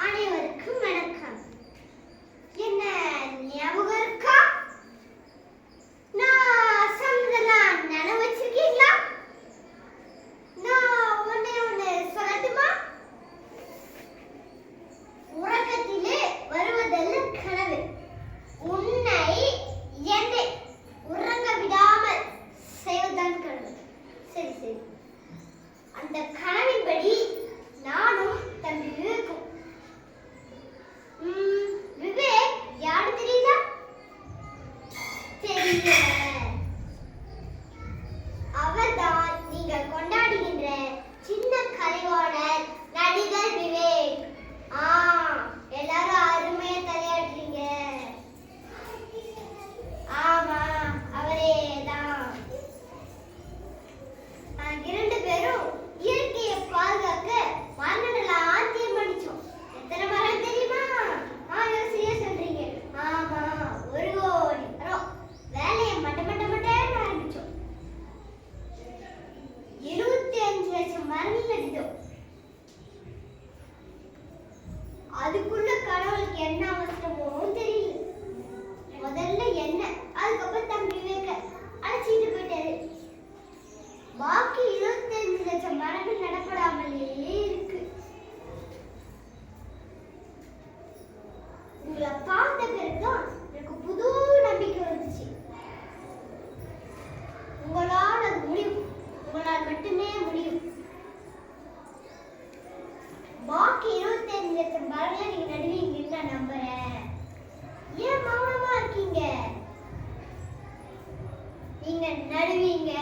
அனைவருக்கும் வணக்கம். என்ன ஞாபகம் இருக்கா? நான் சொன்னதெல்லாம் நினைவு வச்சிருக்கீங்களா? நான் ஒண்ணு சொல்லட்டுமா? உறக்கத்திலே வருவதல்ல கனவு, உன்னை என்னை உறங்க விடாமல் செய்வதுதான் கனவு. சரி சரி, அந்த கனவின்படி நானும் தம்பி விவேக்கும். விவேக் யாரு தெரியுதா? தெரியல. அவர்தான் நீங்கள் கொண்டாடுகின்ற சின்ன கலைவாணர் நடிகர் விவேக். எல்லாரும் அருமையா தலையாடுறீங்க. ஆமா, அவரேதான். இரண்டு பேரும் இயற்கையை பாதுகாக்க மரங்களெல்லாம் தீர்மானிச்சோம். எத்தனை மரம் தெரியுமா? யோசியா சொல்றீங்க. ஆமா, 1 கோடி மரம். வேலையை மட்டன்னு ஆரம்பிச்சோம். 75 லட்சம் மரங்கள் நடித்தோம். அதுக்குள்ள கடவுளுக்கு என்ன அவசரமோ தெரியல. முதல்ல என்ன, அதுக்கப்புறம் தம்பி விவேக அழைச்சிட்டு போயிட்டாரு. பாக்கி 25 லட்சம் மரங்கள் நடப்படாமலே இருக்கு. உங்களை பார்த்த பிறகுதான் எனக்கு புது நம்பிக்கை வந்துச்சு. உங்களால் அது முடியும். உங்களால் மட்டுமே முடியும். பாக்கி 25 லட்சம் மரங்களை நீங்க நடுவீங்கன்னு நான் நம்புறேன். ஏன் மௌனமா இருக்கீங்க? நீங்க நடுவீங்க.